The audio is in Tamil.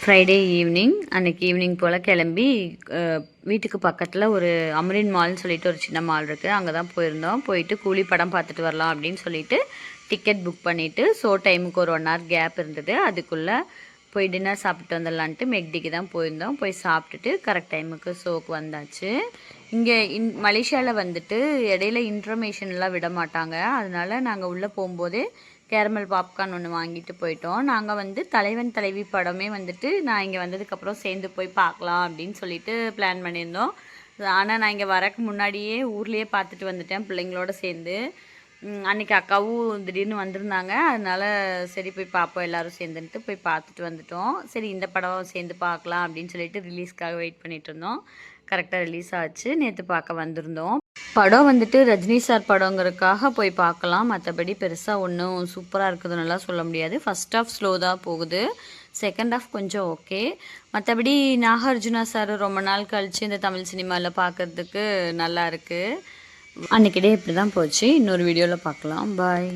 ஃப்ரைடே ஈவினிங் அன்றைக்கி ஈவினிங் போல் கிளம்பி வீட்டுக்கு பக்கத்தில் ஒரு அமரின் மால்னு சொல்லிட்டு ஒரு சின்ன மால் இருக்குது. அங்கே தான் போயிருந்தோம். போயிட்டு கூலி படம் பார்த்துட்டு வரலாம் அப்படின்னு சொல்லிட்டு டிக்கெட் புக் பண்ணிவிட்டு டைமுக்கு ஒரு 1 hour கேப் இருந்தது. அதுக்குள்ளே போய் டின்னர் சாப்பிட்டு வந்துடலான்ட்டு மெக்டிக்கு தான் போயிருந்தோம். போய் சாப்பிட்டுட்டு கரெக்ட் டைமுக்கு ஷோக்கு வந்தாச்சு. இங்கே மலேசியாவில் வந்துட்டு இடையில இன்ஃபர்மேஷன்லாம் விட மாட்டாங்க. அதனால நாங்கள் உள்ளே போகும்போதே கேரமல் பாப்கார்ன் ஒன்று வாங்கிட்டு போயிட்டோம். நாங்கள் வந்து தலைவன் தலைவி படமே வந்துட்டு நான் இங்கே வந்ததுக்கப்புறம் சேர்ந்து போய் பார்க்கலாம் அப்படின்னு சொல்லிட்டு பிளான் பண்ணியிருந்தோம். ஆனால் நான் இங்கே வரக்கு முன்னாடியே ஊர்லேயே பார்த்துட்டு வந்துட்டேன் பிள்ளைங்களோட சேர்ந்து. அன்றைக்கி அக்காவும் திடீர்னு வந்திருந்தாங்க. அதனால் சரி போய் பார்ப்போம் எல்லோரும் சேர்ந்துன்ட்டு போய் பார்த்துட்டு வந்துட்டோம். சரி இந்த படம் சேர்ந்து பார்க்கலாம் அப்படின்னு சொல்லிட்டு ரிலீஸ்க்காக வெயிட் பண்ணிகிட்டு இருந்தோம். கரெக்டாக ரிலீஸ் ஆச்சு. நேற்று பார்க்க வந்திருந்தோம். படம் வந்துட்டு ரஜினி சார் படங்கிறதுக்காக போய் பார்க்கலாம். மற்றபடி பெருசாக ஒன்றும் சூப்பராக இருக்குதுன்னெல்லாம் சொல்ல முடியாது. ஃபஸ்ட் ஹாஃப் ஸ்லோ தான் போகுது, செகண்ட் ஹாஃப் கொஞ்சம் ஓகே. மற்றபடி நாகார்ஜுனா சார் ரொம்ப நாள் கழித்து இந்த தமிழ் சினிமாவில் பார்க்குறதுக்கு நல்லா இருக்குது. அன்றைக்கி டே இப்படி தான் போச்சு. இன்னொரு வீடியோவில் பார்க்கலாம். பாய்.